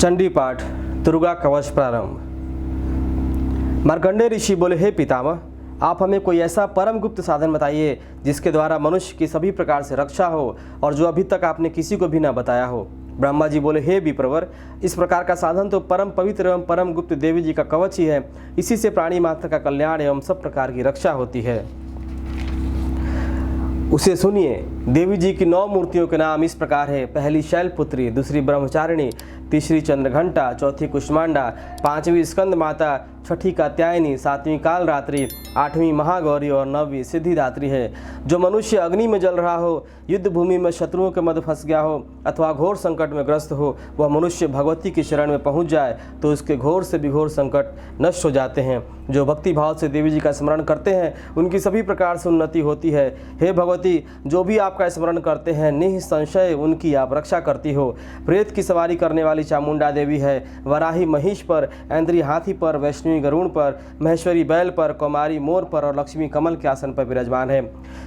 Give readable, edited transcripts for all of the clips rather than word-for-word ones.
चंडी पाठ दुर्गा कवच प्रारंभ। मार्कंडेय ऋषि बोले, हे पितामह, आप हमें कोई ऐसा परम गुप्त साधन बताइए जिसके द्वारा मनुष्य की सभी प्रकार से रक्षा हो और जो अभी तक आपने किसी को भी न बताया हो। ब्रह्मा जी बोले, हे विप्रवर, इस प्रकार का साधन तो परम पवित्र एवं परम गुप्त देवी जी का कवच ही है। इसी से प्राणी मात्र का कल्याण एवं सब प्रकार की रक्षा होती है। उसे सुनिए। देवी जी की 9 मूर्तियों के नाम इस प्रकार है। पहली शैलपुत्री, दूसरी ब्रह्मचारिणी, तीसरी चंद्रघंटा, चौथी कुष्मांडा, 5वीं स्कंद माता, 6ठी कात्यायनी, 7वीं कालरात्रि, 8वीं महागौरी और 9वीं सिद्धिदात्री है। जो मनुष्य अग्नि में जल रहा हो, युद्ध भूमि में शत्रुओं के मध्य फंस गया हो अथवा घोर संकट में ग्रस्त हो, वह मनुष्य भगवती की शरण में पहुंच जाए तो उसके घोर से भी घोर संकट नष्ट हो जाते हैं। जो भक्ति भाव से देवी जी का स्मरण करते हैं उनकी सभी प्रकार से उन्नति होती है। हे भगवती, जो भी आपका स्मरण करते हैं निःसंशय उनकी आप रक्षा करती हो। प्रेत की सवारी करने वाली चामुंडा देवी है। वराही महिष पर, ऐन्द्री हाथी पर, वैष्णवी गरुड़ पर, महेश्वरी बैल पर, कौमारी मोर पर और लक्ष्मी कमल के आसन पर विराजमान है।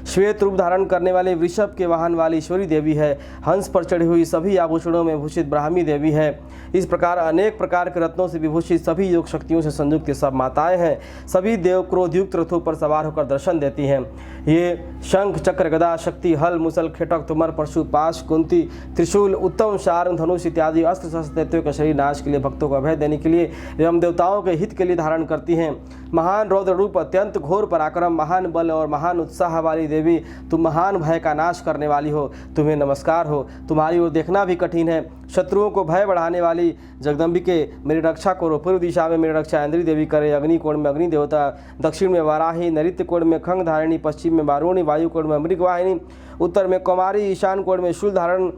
श्वेत रूप धारण करने वाले वृषभ के वाहन वाली ईश्वरी देवी है। हंस पर चढ़ी हुई सभी आभूषणों में भूषित ब्राह्मी देवी है। इस प्रकार अनेक प्रकार के रत्नों से विभूषित सभी योग शक्तियों से संयुक्त सब माताएं हैं। सभी देव क्रोधयुक्त रथों पर सवार होकर दर्शन देती हैं। ये शंख, चक्र, गदा, शक्ति, हल, मुसल, खेटक, तुमर, परशु, पाश, कुंती, त्रिशूल, उत्तम शार्ंग, धनुष इत्यादि अस्त्र शस्त्र दैत्यों के शरीर नाश के लिए, भक्तों को अभय देने के लिए एवं देवताओं के हित के लिए धारण करती हैं। महान रौद्र रूप, अत्यंत घोर पराक्रम, महान बल और महान उत्साह वाली देवी, तुम महान भय का नाश करने वाली हो। तुम्हें नमस्कार हो। तुम्हारी ओर देखना भी कठिन है। शत्रुओं को भय बढ़ाने वाली जगदम्बिके, मेरी रक्षा करो। पूर्व दिशा में मेरी रक्षा ऐन्द्री देवी करे। अग्नि कोण में अग्नि देवता, दक्षिण में वाराही, नैऋत्य कोण में खंग धारिणी, पश्चिम में वारुणी, वायु कोण में मृगवाहिनी, उत्तर में कौमारी, ईशान कोण में शूल धारण,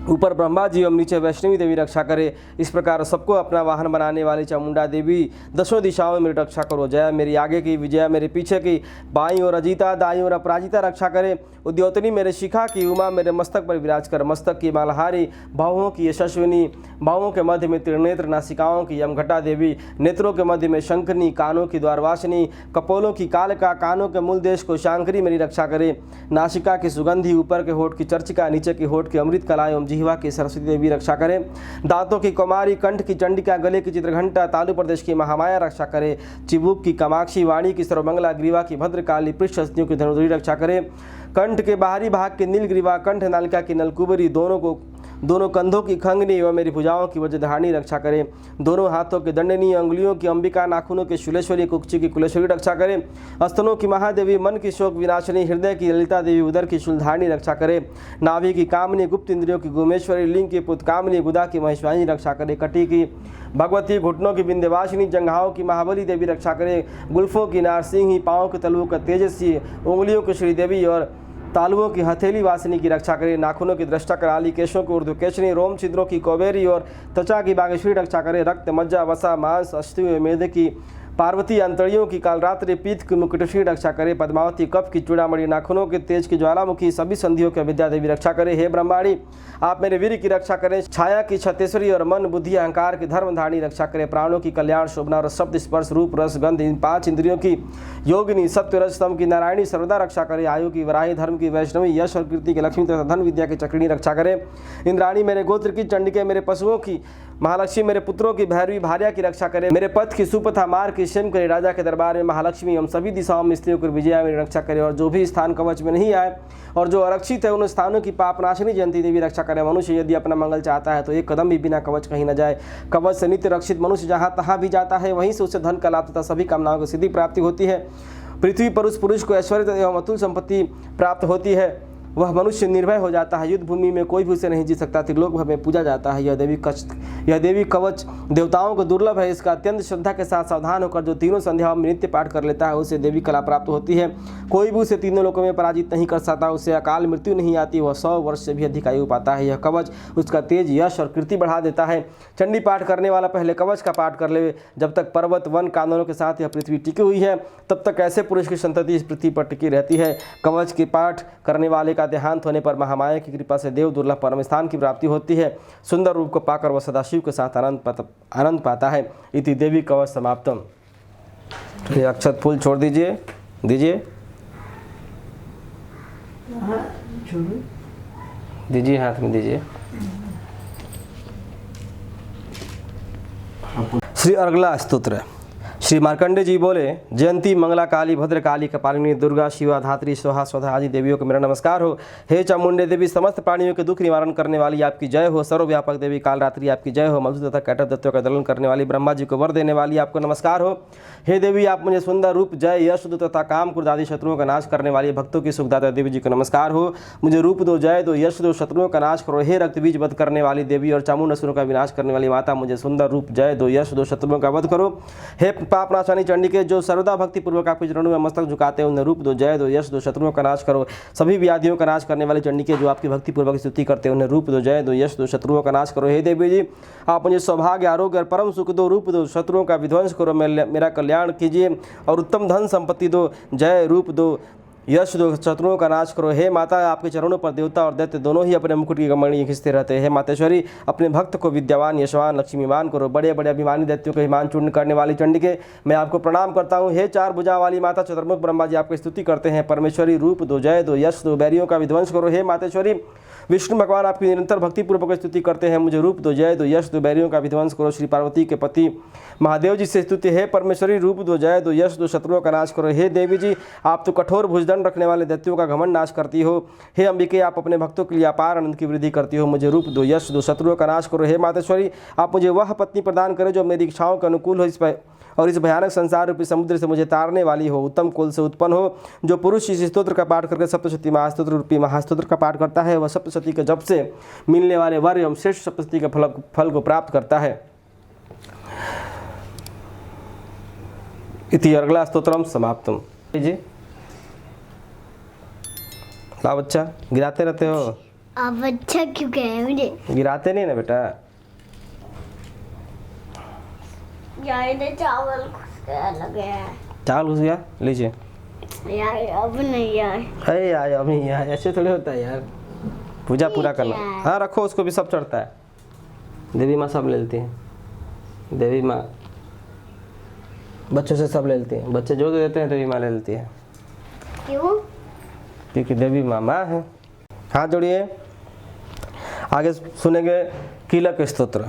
ऊपर ब्रह्मा जी एवं नीचे वैष्णवी देवी रक्षा करे। इस प्रकार सबको अपना वाहन बनाने वाली चामुंडा देवी, 10 दिशाओं में मेरी रक्षा करो। जय मेरी आगे की, विजया मेरे पीछे की, बाईं ओर अजीता, दाईं ओर अपराजिता रक्षा करे। उद्योतनी मेरे शिखा की, उमा मेरे मस्तक पर विराज कर। मस्तक की मालहारी, भावों की यशस्विनी, भावों के मध्य में त्रिनेत्र, नासिकाओं की यमघटा देवी, नेत्रों के मध्य में शंखनी, कानों की द्वारवासिनी, कपोलों की कालका, कानों के मूल देश को शांकरी मेरी रक्षा करे। नासिका की सुगंधी, ऊपर के होठ की चर्चिका, नीचे के होठ की अमृत कला एवं जिह्वा की सरस्वती देवी रक्षा करे। दांतों की कुमारी, कंठ की चंडिका, गले की चित्रघंटा, तालु प्रदेश की महामाया रक्षा करे। चिबुक की कामाक्षी, वाणी की सर्वमंगला, ग्रीवा की भद्रकाली, पृष्ठ हस्तियों की धनुर्धरी रक्षा करे। कंठ के बाहरी भाग की नीलग्रीवा, कंठ नालिका की नलकुबरी, दोनों कंधों की खंगनी एवं मेरी भुजाओं की वज्रधारणी रक्षा करे। दोनों हाथों की दंडनी, अंगुलियों की अंबिका, नाखूनों की शूलेश्वरी, कुक्षी की कुलेश्वरी रक्षा करे। स्तनों की महादेवी, मन की शोक विनाशिनी, हृदय की ललिता देवी, उदर की शूलधारणी रक्षा करे। नाभि की कामनी, गुप्त इंद्रियों की गुमेश्वरी, लिंग की पुतकामनी, गुदा की महेश्वानी रक्षा करे। कटी की भगवती, घुटनों की विंध्यवासिनी, जंघाओं की महाबली देवी रक्षा करे। गुल्फों की नारसिंही, पाँव के तलुओं का तेजस्वी, उंगलियों की श्रीदेवी और तालुओं की हथेली वासिनी की रक्षा करे। नाखूनों की दृष्टा कराली, केशों की ऊर्ध्वकेशनी, रोम छिद्रों की कौबेरी और त्वचा की बागेश्वरी रक्षा करे। रक्त, मज्जा, वसा, मांस, अस्थि, मेद की पार्वती, अंतड़ियों की कालरात्रि, पीठ की मुकुटश्री रक्षा करे। पद्मावती, कफ की चूड़ामणि, नाखूनों के तेज की ज्वालामुखी, सभी संधियों के विद्या देवी रक्षा करे। हे ब्रह्माणी, आप मेरे वीर की रक्षा करें। छाया की छत्तेश्वरी और मन, बुद्धि, अहंकार की धर्मधारणी रक्षा करे। प्राणों की कल्याण, शोभना और शब्द, स्पर्श, रूप, रस, गंध, इन 5 इंद्रियों की योगिनी, सत्य रज तम की नारायणी सर्वदा रक्षा करे। आयु की वराही, धर्म की वैष्णवी, यश और कीर्ति की लक्ष्मी तथा धन विद्या की चक्रिणी रक्षा करे। इंद्राणी मेरे गोत्र की, चंडिके मेरे पशुओं की, महालक्ष्मी मेरे पुत्रों की, भैरवी भार्या की रक्षा करे। मेरे पथ की, सुपथा मार्ग की, शेम करे। राजा के दरबार में महालक्ष्मी एवं सभी दिशाओं में स्त्रियों की विजया मेरी रक्षा करे। और जो भी स्थान कवच में नहीं आए और जो आरक्षित है उन स्थानों की पापनाशिनी जयंती देवी रक्षा करे। मनुष्य यदि अपना मंगल चाहता है तो एक कदम भी बिना कवच कहीं न जाए। कवच से नित्य रक्षित मनुष्य जहाँ तहाँ भी जाता है, वहीं से उसे धन का लाभ तथा सभी कामनाओं की सिद्धि प्राप्ति होती है। पृथ्वी पर उस पुरुष को ऐश्वर्य एवं अतुल संपत्ति प्राप्त होती है। वह मनुष्य निर्भय हो जाता है। युद्ध भूमि में कोई भी उसे नहीं जीत सकता। त्रिलोक भर में पूजा जाता है। यह देवी कवच देवताओं को दुर्लभ है। इसका अत्यंत श्रद्धा के साथ सावधान होकर जो तीनों संध्याओं में नित्य पाठ कर लेता है उसे देवी कला प्राप्त होती है। कोई भी उसे तीनों लोकों में पराजित नहीं कर सकता। उसे अकाल मृत्यु नहीं आती। वह 100 वर्ष से भी अधिक आयु पाता है। यह कवच उसका तेज, यश और कीर्ति बढ़ा देता है। चंडी पाठ करने वाला पहले कवच का पाठ कर ले। जब तक पर्वत, वन, कानूनों के साथ यह पृथ्वी टिकी हुई है तब तक ऐसे पुरुष की संतति इस पृथ्वी पर टिकी रहती है। कवच के पाठ करने वाले का देहांत होने पर महामाया की कृपा से देव दुर्लभ परम स्थान की प्राप्ति होती है। सुंदर रूप को पाकर वह सदाशिव के साथ आनंद पाता है। इति देवी कवच समाप्तम। ये अक्षत फूल छोड़ दीजिए, दीजिए हाथ में दीजिए। श्री अर्गला स्तोत्र। श्री मार्कंडे जी बोले, जयंती मंगला काली भद्र काली कपालिनी दुर्गा शिवा धात्री स्वाहा स्वधा आदि देवियों को मेरा नमस्कार हो। हे चामुंडे देवी, समस्त प्राणियों के दुख निवारण करने वाली आपकी जय हो। सर्वव्यापक देवी कालरात्रि आपकी जय हो। मधु तथा कैटव दत्तों का दलन करने वाली ब्रह्मा जी को वर देने वाली आपको नमस्कार हो। हे देवी, आप मुझे सुंदर रूप, जय, यश तथा काम क्रोध आदि शत्रुओं का नाश करने वाली भक्तों की सुखदाता देवी जी को नमस्कार हो। मुझे रूप दो, जय दो, यश दो, शत्रुओं का नाश करो। हे रक्त बीज वध करने वाली देवी और चामुंड असुरों का विनाश करने वाली माता, मुझे सुंदर रूप, जय दो, यश दो, शत्रुओं का वध करो। हे पाप नाशानी चंडी के जो सर्वदा भक्ति पूर्वक आपके चरणों में मस्तक झुकाते हैं, उन्हें रूप दो, जय दो, यश दो, शत्रुओं का नाश करो। सभी व्याधियों का नाश करने वाली चंडी के जो आपकी भक्ति पूर्वक स्तुति करते हैं, उन्हें रूप दो, जय दो, यश दो, शत्रुओं का नाश करो। हे देवी जी, आप मुझे सौभाग्य, आरोग्य और परम सुख दो, रूप दो, शत्रुओं का विध्वंस करो, मेरा कल्याण कीजिए और उत्तम धन संपत्ति दो, जय, रूप दो, यश दो, शत्रुओं का नाश करो। हे माता, आपके चरणों पर देवता और दैत्य दोनों ही अपने मुकुट की कमणी खींचते रहते हैं। हे मातेश्वरी, अपने भक्त को विद्यावान, यशवान, लक्ष्मीवान करो। बड़े बड़े अभिमानी दैत्यों को हिमान चूर्ण करने वाली चंडिके, मैं आपको प्रणाम करता हूँ। हे चार भुजा वाली माता, चतुर्मुख ब्रह्मा जी आपकी स्तुति करते हैं। परमेश्वरी, रूप दो, जय दो, यश दो, बैरियों का विध्वंस करो। हे मातेश्वरी, विष्णु भगवान आपकी निरंतर भक्ति पूर्वक स्तुति करते हैं। मुझे रूप दो, जय दो, यश दो, बैरियों का विध्वंस करो। श्री पार्वती के पति महादेव जी से स्तुति है। परमेश्वरी, रूप दो, जय दो, यश दो, शत्रुओं का नाश करो। हे देवी जी, आप तो कठोर भुजदंड रखने वाले दैत्यों का घमंड नाश करती हो। हे अंबिके, आप अपने भक्तों के लिए अपार आनंद की वृद्धि करती हो। मुझे रूप दो, यश दो, शत्रुओं का नाश करो। हे मातेश्वरी, आप मुझे वह पत्नी प्रदान करें जो मेरी इच्छाओं के अनुकूल हो और इस भयानक संसार रूपी समुद्र से मुझे तारने वाली हो। उत्तम कुल से उत्पन्न हो। जो पुरुष इस स्तोत्र का पाठ करके सप्तशती महास्तोत्र रूपी महास्तोत्र का पाठ करता है, वह सप्तशती के जप से मिलने वाले वर एवं श्रेष्ठ सप्तशती के फल को प्राप्त करता है। इति अर्गला स्तोत्रम समाप्तम। जी ला बच्चा, गिराते रहते हो। अब अच्छा क्यों कहे मुझे? गिराते नहीं ना बेटा। यार चावल घुस गया, लग गया है। चावल घुस गया, लीजिए। यार अब नहीं यार। अरे यार अभी यार ऐसे थोड़ी होता है यार, पूजा पूरा करना। हाँ रखो, उसको भी सब चढ़ता है। देवी माँ सब ले लेती हैं। देवी माँ बच्चों से सब ले लेती हैं। बच्चे जो देते हैं देवी माँ ले लेती है। क्यों? क्योंकि देवी माँ माँ है। हाथ जोड़िए। आगे सुनेंगे कीलक स्तोत्र।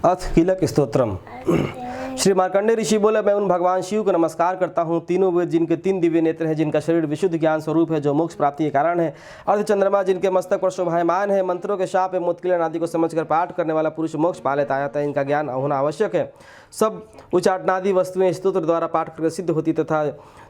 अथ कीलक स्तोत्रम। श्री मार्कंडे ऋषि बोले, मैं उन भगवान शिव को नमस्कार करता हूँ, तीनों वेद जिनके 3 दिव्य नेत्र हैं, जिनका शरीर विशुद्ध ज्ञान स्वरूप है, जो मोक्ष प्राप्ति के कारण है। अर्धचंद्रमा जिनके मस्तक पर शोभायमान है, मंत्रों के शाप एवं उत्कीर्ण आदि को समझकर पाठ करने वाला पुरुष मोक्ष पा लेता है, इनका ज्ञान होना आवश्यक है। सब उच्चाटनादि वस्तुएं स्तोत्र द्वारा पाठ करके सिद्ध होती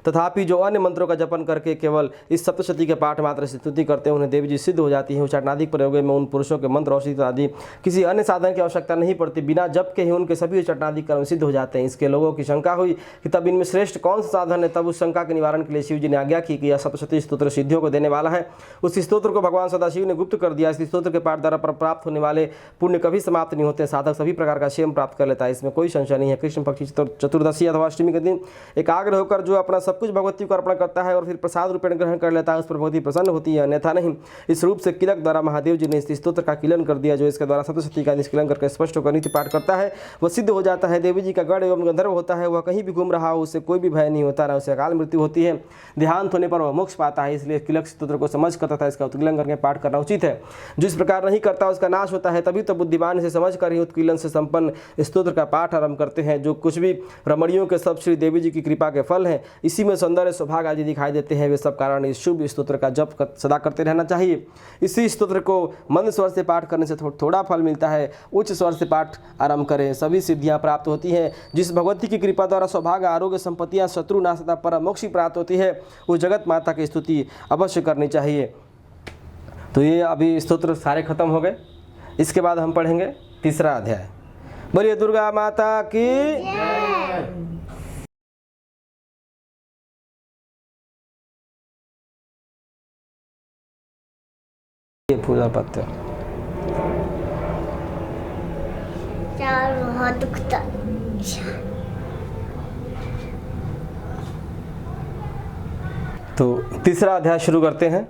तथापि जो अन्य मंत्रों का जपन करके केवल इस सप्तशती के पाठ मात्र से स्तुति करते हैं, उन्हें देवी जी सिद्ध हो जाती है। उच्चाटनादि प्रयोग में उन पुरुषों के मंत्र औषधि आदि किसी अन्य साधन की आवश्यकता नहीं पड़ती, बिना जप के ही उनके सभी उच्चाटनादि कर्म सिद्ध हो जाते हैं। इसके लोगों की शंका हुई कि तब इनमें श्रेष्ठ कौन सा साधन है। तब उस शंका के निवारण के लिए शिव जी ने आज्ञा की कि यह सप्तशती स्तोत्र सिद्धियों को देने वाला है। उस स्तोत्र को भगवान सदाशिव ने गुप्त कर दिया। इस स्तोत्र के पाठ द्वारा प्राप्त होने वाले पुण्य कभी समाप्त नहीं होते। साधक सभी प्रकार का क्षेम प्राप्त कर लेता है, इसमें कोई संशय नहीं है। कृष्ण पक्षी चतुर्दशी अथवा अष्टमी के दिन एकाग्र होकर जो अपना सब कुछ भगवती को अर्पण करता है और फिर प्रसाद रूपेण ग्रहण कर लेता है, उस पर भगवती प्रसन्न होती है, अन्यथा नहीं। इस रूप से किलक द्वारा महादेव जी ने इस स्तोत्र का किलन कर दिया। जो इसके द्वारा सप्तशती का निष्किलन करके स्पष्ट होकर नित्य पाठ करता है, वह सिद्ध हो जाता है। देवी जी का गढ़ एवं गंधर्व होता है, वह कहीं भी घूम रहा हो, उससे कोई भी भय नहीं होता, न उसे अकाल मृत्यु होती है। देहांत होने पर वह मोक्ष पाता है। इसलिए किलक स्तोत्र को समझ कर तथा इसका उत्कीलन करके पाठ करना उचित है। जिस प्रकार नहीं करता उसका नाश होता है, तभी तो बुद्धिमान इसे समझ कर ही उत्कीलन से संपन्न स्तोत्र का पाठ आरंभ करते हैं। जो कुछ भी रमणियों के सब श्री देवी जी की कृपा के फल हैं, इसी में सौंदर्य सौभाग्य आदि दिखाई देते हैं। वे सब कारण इस शुभ स्तोत्र का जप सदा करते रहना चाहिए। इसी स्तोत्र को मंद स्वर से पाठ करने से थोड़ा फल मिलता है। उच्च स्वर से पाठ आरंभ करें, सभी सिद्धियां प्राप्त होती हैं। जिस भगवती की कृपा द्वारा सौभाग्य, आरोग्य, संपत्तियां, शत्रु नाश तथा परम मोक्ष प्राप्त होती है, उस जगत माता की स्तुति अवश्य करनी चाहिए। तो ये अभी स्तोत्र सारे खत्म हो गए। इसके बाद हम पढ़ेंगे तीसरा अध्याय। बोलिए दुर्गा माता की। ये पूजा पत्ते बहुत दुखता। तो तीसरा अध्याय शुरू करते हैं।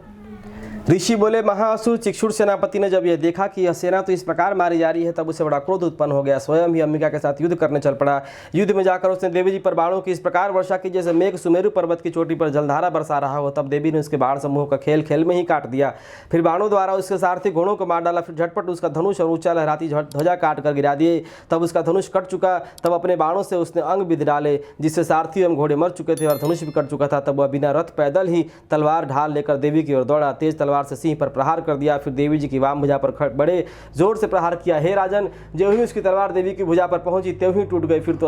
ऋषि बोले, महाअसुर चिक्षुर सेनापति ने जब यह देखा कि यह सेना तो इस प्रकार मारी जा रही है, तब उसे बड़ा क्रोध उत्पन्न हो गया। स्वयं ही अंबिका के साथ युद्ध करने चल पड़ा। युद्ध में जाकर उसने देवी जी पर बाणों की इस प्रकार वर्षा की जैसे मेघ सुमेरु पर्वत की चोटी पर जलधारा बरसा रहा हो। तब देवी ने उसके बाण समूह का खेल खेल में ही काट दिया। फिर बाणों द्वारा उसके सारथी घोड़ों को मार डाला। फिर झटपट उसका धनुष और ऊंचा लहराती ध्वजा काट कर गिरा दिए। तब उसका धनुष कट चुका। तब अपने बाणों से उसने अंग बिध डाले, जिससे सारथी एवं घोड़े मर चुके थे और धनुष भी कट चुका था। तब वह बिना रथ पैदल ही तलवार ढाल लेकर देवी की ओर दौड़ा। तेज तलवार से सिंह पर प्रहार कर दिया। फिर देवी जी की वाम भुजा पर बड़े जोर से प्रहार किया। हे राजन, जो ही उसकी तलवार देवी की भुजा पर पहुंची, त्यों ही टूट गई। फिर तो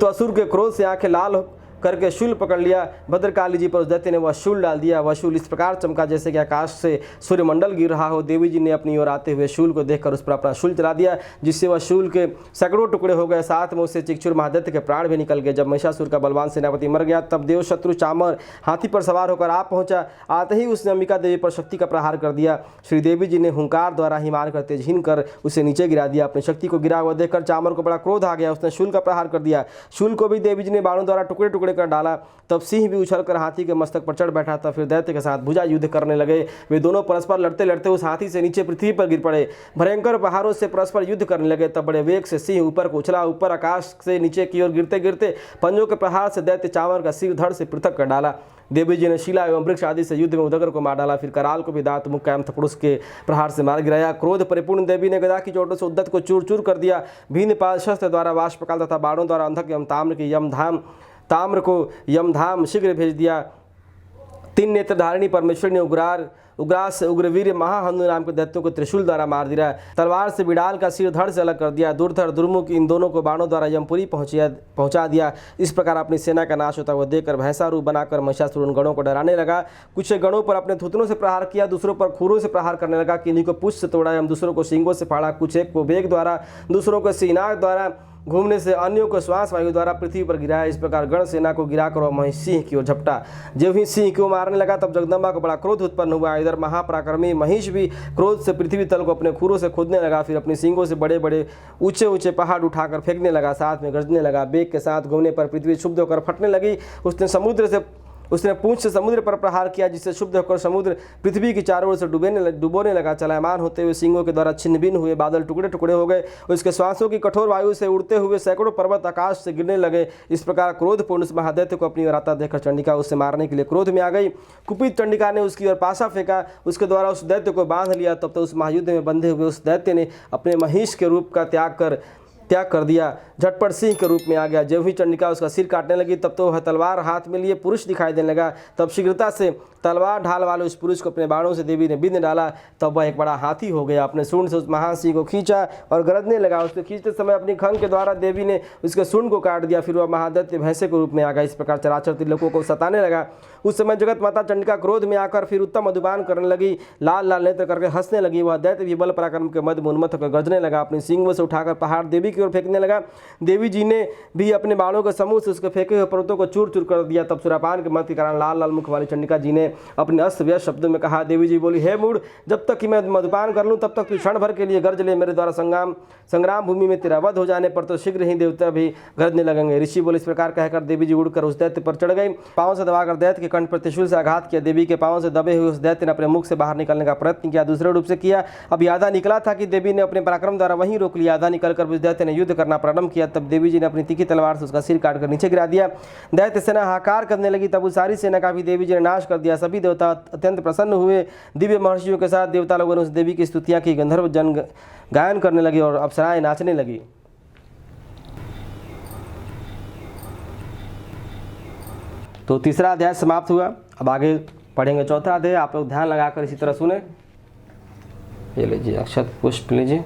असुर के क्रोध से आंखें लाल करके शूल पकड़ लिया। भद्रकाली जी पर उस दैत्य ने वह शूल डाल दिया। वह शूल इस प्रकार चमका जैसे कि आकाश से सूर्यमंडल गिर रहा हो। देवी जी ने अपनी ओर आते हुए शूल को देखकर उस पर अपना शूल चला दिया, जिससे वह शूल के सैकड़ों टुकड़े हो गए। साथ में उससे चिक्षुर महादैत्य के प्राण भी निकल गए। जब महिषासुर का बलवान सेनापति मर गया, तब देव शत्रु चामर हाथी पर सवार होकर आ पहुंचा। आते ही उसने अंबिका देवी पर शक्ति का प्रहार कर दिया। श्री देवी जी ने हुंकार द्वारा ही मारकर तेज हिन कर उसे नीचे गिरा दिया। अपनी शक्ति को गिरा हुआ देखकर चामर को बड़ा क्रोध आ गया। उसने शूल का प्रहार कर दिया। शूल को भी देवी जी ने बाणों द्वारा टुकड़े टुकड़े कर डाला। तब सिंह भी उछलकर हाथी के मस्तक पर चढ़ बैठा था। फिर दैत्य के साथ भुजा युद्ध करने लगे। वे दोनों परस्पर लड़ते लड़ते उस हाथी से नीचे पृथ्वी पर गिर पड़े। भयंकर पहाड़ों से परस्पर युद्ध करने लगे। तब बड़े वेग से सिंह ऊपर को उछला। ऊपर आकाश से नीचे की ओर गिरते गिरते पंजों के प्रहार से दैत्य चामर का सिर धड़ से पृथक कर डाला। देवी जी ने शिला एवं वृक्ष आदि से युद्ध में उदगर को मार डाला। फिर कराल को भी दांत मुख एवं थपड़ुस के प्रहार से मार गिराया। क्रोध परिपूर्ण देवी ने गदा की चोटों से उद्दत को चूर चूर कर दिया। भिन्न पाल शस्त्र द्वारा वाष्पकाल तथा बाणों द्वारा अंधक एवं ताम्र को यमधाम शीघ्र भेज दिया। तीन नेत्र धारिणी परमेश्वर ने उग्रास से उग्रवीर महाहनु नाम के दैत्यों को त्रिशूल द्वारा मार दिया। तलवार से बिडाल का सिर धड़ से अलग कर दिया। दुर्धर दुर्मुख इन दोनों को बाणों द्वारा यमपुरी पहुंचा दिया। इस प्रकार अपनी सेना का नाश होता हुआ देखकर भैंसा रूप बनाकर महिषासुर उन गणों को डराने लगा। कुछ गणों पर अपने थुतनों से प्रहार किया, दूसरों पर खूरों से प्रहार करने लगा। किन्हीं को पुष्प से तोड़ा एवं दूसरों को सींगों से फाड़ा। कुछ एक को वेग द्वारा, दूसरों को सीनाग द्वारा घूमने से, अन्यों को श्वास वायु द्वारा पृथ्वी पर गिराया। इस प्रकार गण सेना को गिराकर वह महिष सिंह की ओर झपटा। जब ही सिंह को मारने लगा, तब जगदम्बा को बड़ा क्रोध उत्पन्न हुआ। इधर महापराक्रमी महिष भी क्रोध से पृथ्वी तल को अपने खूरों से खोदने लगा। फिर अपनी सींगों से बड़े बड़े ऊंचे ऊंचे पहाड़ उठाकर फेंकने लगा। साथ में गरजने लगा। बेग के साथ घूमने पर पृथ्वी क्षुब्ध होकर फटने लगी। उसने पूंछ से समुद्र पर प्रहार किया, जिससे क्षुब्ध होकर समुद्र पृथ्वी की चारों ओर से डुबोने लगा। चलायमान होते हुए सिंगों के द्वारा छिन्न भिन्न हुए बादल टुकड़े टुकड़े हो गए। उसके श्वासों की कठोर वायु से उड़ते हुए सैकड़ों पर्वत आकाश से गिरने लगे। इस प्रकार क्रोधपूर्ण उस महादैत्य को अपनी ओर आता देखकर चंडिका उससे मारने के लिए क्रोध में आ गई। कुपित चंडिका ने उसकी ओर पासा फेंका, उसके द्वारा उस दैत्य को बांध लिया। तब तो उस महायुद्ध में बंधे हुए उस दैत्य ने अपने महिष के रूप का त्याग कर दिया। झटपट सिंह के रूप में आ गया। जब ही चंडिका उसका सिर काटने लगी, तब तो वह तलवार हाथ में लिए पुरुष दिखाई देने लगा। तब शीघ्रता से तलवार ढाल वाले उस पुरुष को अपने बाणों से देवी ने बिंद डाला। तब वह एक बड़ा हाथी हो गया। अपने सूंड से उस महासिंह को खींचा और गरजने लगा। उसके खींचते समय अपनी खंग के द्वारा देवी ने उसके सूंड को काट दिया। फिर वह महादैत्य भैंसे के रूप में आ गया। इस प्रकार चराचर त्रिलोकों को सताने लगा। उस समय जगत माता चंडिका क्रोध में आकर फिर उत्तम मधुपान करने लगी। लाल लाल नेत्र करके हंसने लगी। वह दैत्य भी बल पराक्रम के मद उन्मत्त होकर गरजने लगा। अपनी सींगों से उठाकर पहाड़ देवी की ओर फेंकने लगा। देवी जी ने भी अपने बाणों के समूह से उसके फेंके हुए पर्वतों को चूर चूर कर दिया। तब सुरापान के मत के कारण लाल लाल मुख वाली चंडिका जी ने अपने अस्त व्यस्त शब्दों में कहा। देवी जी बोली, हे मूढ़, जब तक कि मैं मधुपान कर लूं, तब तक तू क्षण भर के लिए गर्ज ले। मेरे द्वारा संग्राम भूमि में तेरा वध हो जाने पर तो शीघ्र ही देवता भी गरजने लगेंगे। ऋषि बोले। इस प्रकार कहकर देवी जी उड़कर उस दैत्य पर चढ़ गई। पांव से दबाकर दैत्य के कंठ पर त्रिशूल से आघात किया। देवी के पांव से दबे हुए उस दैत्य ने अपने मुख से बाहर निकलने का प्रयत्न किया, दूसरे रूप से किया। अब आधा निकला था कि देवी ने अपने पराक्रम द्वारा वहीं रोक लिया। आधा निकलकर उस दैत्य ने युद्ध करना प्रारंभ किया। तब देवी जी ने अपनी तीखी तलवार से उसका सिर काटकर नीचे गिरा दिया। दैत्य सेना हाहाकार करने लगी। तब उस सारी सेना का भी देवी जी ने नाश कर दिया। सभी देवता अत्यंत प्रसन्न हुए। दिव्य महर्षियों के साथ देवता लोगों ने उस देवी की स्तुतियां की। गंधर्व जन गायन करने लगे और अप्सराएं नाचने लगी। तो तीसरा अध्याय समाप्त हुआ। अब आगे पढ़ेंगे चौथा अध्याय। आप लोग ध्यान लगाकर इसी तरह सुने। ये लीजिए अक्षत पुष्प लीजिए।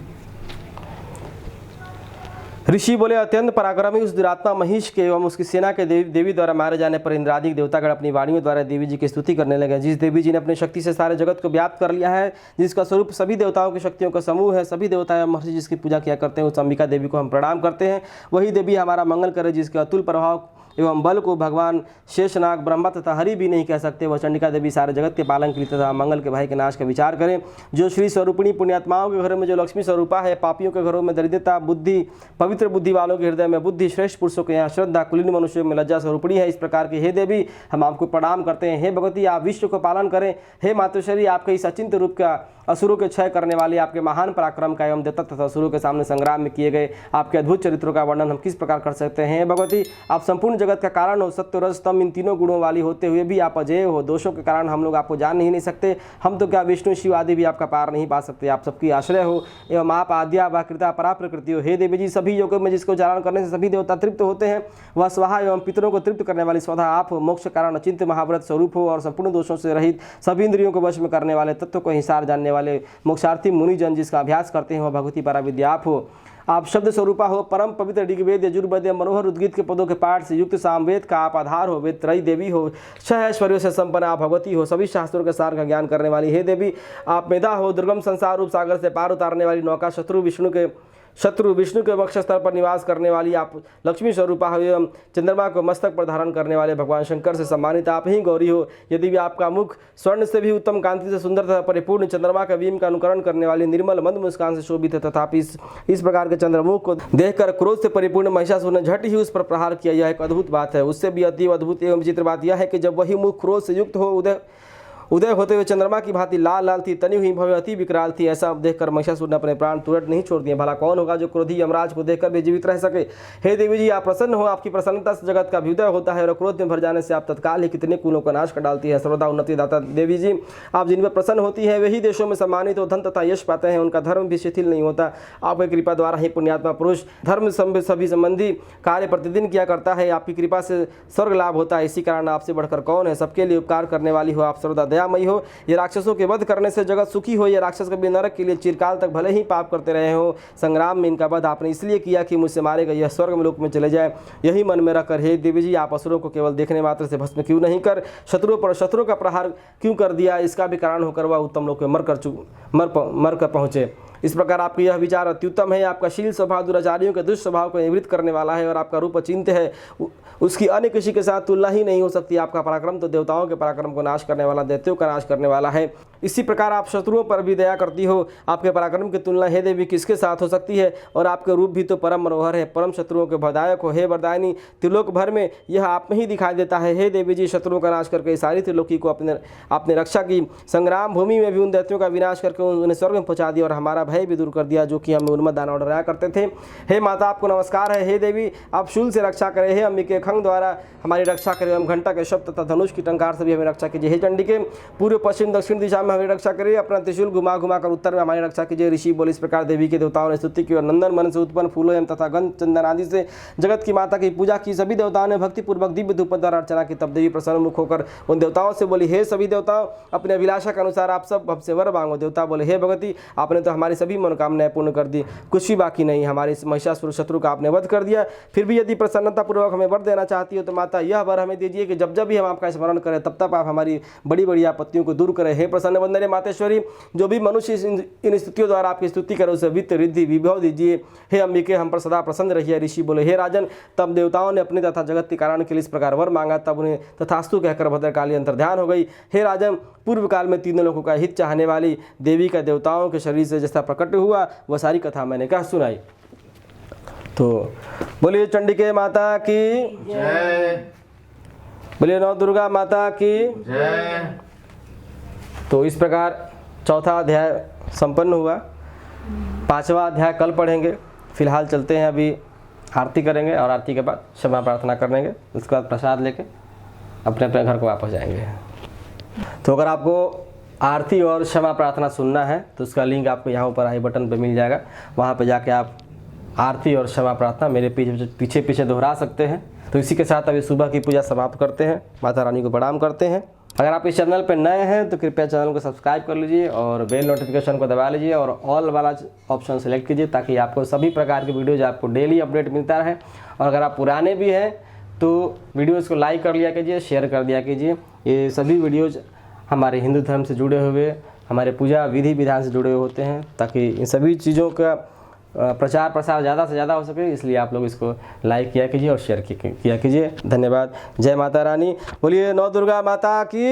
ऋषि बोले, अत्यंत पराक्रमी उस दुरात्मा महिष के एवं उसकी सेना के देवी द्वारा मारे जाने पर इंद्रादि देवतागण अपनी वाणियों द्वारा देवी जी की स्तुति करने लगे। जिस देवी जी ने अपनी शक्ति से सारे जगत को व्याप्त कर लिया है, जिसका स्वरूप सभी देवताओं की शक्तियों का समूह है, सभी देवता एवं महर्षि जिसकी पूजा किया करते हैं, उस अंबिका देवी को हम प्रणाम करते हैं। वही देवी हमारा मंगल करे, जिसके अतुल प्रभाव एवं बल को भगवान शेषनाग ब्रह्मा तथा हरि भी नहीं कह सकते। वह चंडिका देवी सारे जगत के पालन के लिए तथा मंगल के भय के नाश का विचार करें। जो श्री स्वरूपिणी पुण्यात्माओं के घरों में जो लक्ष्मी स्वरूपा है, पापियों के घरों में दरिद्रता, बुद्धि, पवित्र बुद्धि वालों के हृदय में बुद्धि, श्रेष्ठ पुरुषों के यहाँ श्रद्धा, कुलीन मनुष्यों में लज्जा स्वरूपिणी है। इस प्रकार के हे देवी हम आपको प्रणाम करते हैं। हे भगवती आप विश्व को पालन करें। हे मातोश्वरी आपके इस अचिंत्य रूप का, असुरों के क्षय करने वाली, आपके महान पराक्रम का एवं देवता तथा असुरों के सामने संग्राम में किए गए आपके अद्भुत चरित्रों का वर्णन हम किस प्रकार कर सकते हैं। भगवती आप संपूर्ण जगत का कारण हो, सत्य रज तम इन तीनों गुणों वाली होते हुए भी आप अजय हो। दोषों के कारण हम लोग आपको जान ही नहीं सकते। हम तो क्या विष्णु शिव आदि भी आपका पार नहीं पा सकते। आप सबकी आश्रय हो एवं आप आद्या व कृता परा प्रकृति हो। हे देवी जी सभी योगों में जिसको उच्चारण करने से सभी देवता तृप्त होते हैं, वह स्वाहा एवं पितरों को तृप्त करने वाली स्वधा आप हो। मोक्ष कारण अचिंत्य महाव्रत स्वरूप हो और संपूर्ण दोषों से रहित सभी इंद्रियों को वश में करने वाले, तत्व को हिसार जानने वाले मोक्षार्थी मुनिजन जिसका अभ्यास करते हैं वह भगवती पराविद्या आप हो। आप शब्द स्वरूपा हो, परम पवित्र ऋग्वेद यजुर्वेद मनोहर उद्गीत के पदों के पाठ से युक्त सामवेद का आप आधार हो। वेद त्रयी देवी हो, छह ऐश्वर्यों से संपन्न आप भगवती हो। सभी शास्त्रों के सार का ज्ञान करने वाली हे देवी आप मेधा हो। दुर्गम संसार रूप सागर से पार उतारने वाली नौका, शत्रु विष्णु के वक्ष स्थल पर निवास करने वाली आप लक्ष्मी स्वरूपा हो एवं चंद्रमा को मस्तक पर धारण करने वाले भगवान शंकर से सम्मानित आप ही गौरी हो। यदि भी आपका मुख स्वर्ण से भी उत्तम कांति से सुंदर तथा परिपूर्ण, चंद्रमा का बीम का अनुकरण करने वाली निर्मल मंद मुस्कान से शोभित है, तथापि इस प्रकार के चंद्रमुख को देखकर क्रोध से परिपूर्ण महिषासुर ने झट ही उस पर प्रहार किया। यह एक अद्भुत बात है। उससे भी अति अद्भुत एवं विचित्र बात यह है कि जब वही मुख क्रोध से युक्त हो, उदय होते हुए चंद्रमा की भांति लाल लाल थी, तनी हुई भव्य अति विकराल थी। ऐसा देखकर महिषासुर ने अपने प्राण तुरंत नहीं छोड़ दिए। भला कौन होगा जो क्रोधी यमराज को देखकर भी जीवित रह सके। हे देवी जी आप प्रसन्न हो, आपकी प्रसन्नता से जगत का अभ्युदय होता है और क्रोध में भर जाने से आप तत्काल ही कितने कुलों का नाश कर डालती है। सर्वदा उन्नति दाता देवी जी आप जिन पर प्रसन्न होती है वही देशों में सम्मानित हो, धन तथा यश पाते हैं, उनका धर्म भी शिथिल नहीं होता। आपकी कृपा द्वारा ही पुण्यात्मा पुरुष धर्म सभी संबंधी कार्य प्रतिदिन किया करता है। आपकी कृपा से स्वर्ग लाभ होता है। इसी कारण आपसे बढ़कर कौन है। सबके लिए उपकार करने वाली हो, आप सर्वदा दयामयी हो। राक्षसों के वध करने से जगत सुखी हो। ये राक्षस कभी नरक के लिए चिरकाल तक भले ही पाप करते रहे हो, संग्राम में इनका वध आपने इसलिए किया कि मुझसे मारे गए यह स्वर्ग में लोक में चले जाए, यही मन में रखकर हे देवी जी आप असुरों को केवल देखने मात्र से भस्म क्यों नहीं कर शत्रुओं का प्रहार क्यों कर दिया। इसका भी कारण होकर वह उत्तम लोक में मर कर पहुँचे। इस प्रकार आपका यह विचार अत्युत्तम है। आपका शील स्वभाव दुराचारियों के दुष्ट स्वभाव को निवृत्त करने वाला है और आपका रूप अचिंत्य है, उसकी अन्य किसी के साथ तुलना ही नहीं हो सकती। आपका पराक्रम तो देवताओं के पराक्रम को नाश करने वाला, दैत्यों का नाश करने वाला है। इसी प्रकार आप शत्रुओं पर भी दया करती हो। आपके पराक्रम की तुलना हे देवी किसके साथ हो सकती है। और आपके रूप भी तो परम मनोहर है, परम शत्रुओं के भयदायक हो। हे वरदायिनी त्रिलोक भर में यह आप में ही दिखाई देता है। हे देवी जी शत्रुओं का नाश करके सारी त्रिलोकी को आपने रक्षा की। संग्राम भूमि में भी उन दैत्यों का विनाश करके उन्हें स्वर्ग में पहुँचा दिया और हमारा भय भी दूर कर दिया जो कि हमें उन्मत्त दानव डराया करते थे। हे माता आपको नमस्कार है। हे देवी आप शूल से रक्षा करें। हे अंबिके खंग द्वारा हमारी रक्षा करें। हम घंटा के शब्द तथा धनुष की टंकार से भी हमें रक्षा कीजिए। हे चंडिके पूर्व पश्चिम दक्षिण दिशा में हमें रक्षा करिए। अपना त्रिशूल घुमा कर उत्तर में हमारी रक्षा कीजिए। ऋषि बोले इस प्रकार देवी के देवताओं ने स्तुति की और नंदन मन से उत्पन्न फूलों एवं तथा गंध चंदन आदि से जगत की माता की पूजा की। सभी देवताओं ने भक्ति पूर्वक दिव्य धूप द्वारा अर्चना की। तब देवी प्रसन्न मुख होकर उन देवताओं से बोली हे सभी देवताओं अपने अभिलाषा के अनुसार आप सब हमसे वर मांगो। देवता बोले हे भगवती आपने तो हमारी सभी मनोकामनाएं पूर्ण कर दी, कुछ भी बाकी नहीं। हमारे इस महिषासुर शत्रु का आपने वध कर दिया। फिर भी यदि प्रसन्नता पूर्वक हमें वर देना चाहती हो तो माता यह वर हमें दीजिए कि जब जब भी हम आपका स्मरण करें तब तक आप हमारी बड़ी बड़ी आपत्तियों को दूर करें। हे प्रसन्न वंदने मातेश्वरी जो भी मनुष्य इन स्तुतियों द्वारा आपकी स्तुति करे उसे वित्त रिद्धि विभव दीजिए। हे अंबिके हम पर सदा प्रसन्न रहिए। ऋषि बोले हे राजन तब देवताओं ने अपने तथा जगत के कारण के लिए इस प्रकार वर मांगा। तब उन्हें तथास्तु कहकर भद्रकाली अंतर्ध्यान हो गई। हे राजन पूर्व काल में तीनों लोगों का हित चाहने वाली देवी का देवताओं के शरीर से जैसा प्रकट हुआ वह सारी कथा मैंने कहा सुनाई। तो बोलिए चंडिके माता की जय, बोलिए नौ दुर्गा माता की जय। तो इस प्रकार चौथा अध्याय संपन्न हुआ। पांचवा अध्याय कल पढ़ेंगे। फिलहाल चलते हैं, अभी आरती करेंगे और आरती के बाद क्षमा प्रार्थना करेंगे। उसके बाद प्रसाद लेके अपने अपने घर को वापस जाएंगे। तो अगर आपको आरती और क्षमा प्रार्थना सुनना है तो उसका लिंक आपको यहाँ ऊपर आई बटन पे मिल जाएगा। वहाँ पे जाके आप आरती और क्षमा प्रार्थना मेरे पीछे दोहरा सकते हैं। तो इसी के साथ अभी सुबह की पूजा समाप्त करते हैं। माता रानी को प्रणाम करते हैं। अगर आप इस चैनल पर नए हैं तो कृपया चैनल को सब्सक्राइब कर लीजिए और बेल नोटिफिकेशन को दबा लीजिए और ऑल वाला ऑप्शन सेलेक्ट कीजिए ताकि आपको सभी प्रकार की वीडियोज आपको डेली अपडेट मिलता रहे। और अगर आप पुराने भी हैं तो वीडियोज़ को लाइक कर लिया कीजिए, शेयर कर दिया कीजिए। ये सभी वीडियोज़ हमारे हिंदू धर्म से जुड़े हुए, हमारे पूजा विधि विधान से जुड़े हुए होते हैं ताकि इन सभी चीज़ों का प्रचार प्रसार ज़्यादा से ज़्यादा हो सके, इसलिए आप लोग इसको लाइक किया कीजिए और शेयर किया कीजिए। धन्यवाद। जय माता रानी। बोलिए नौ दुर्गा माता की।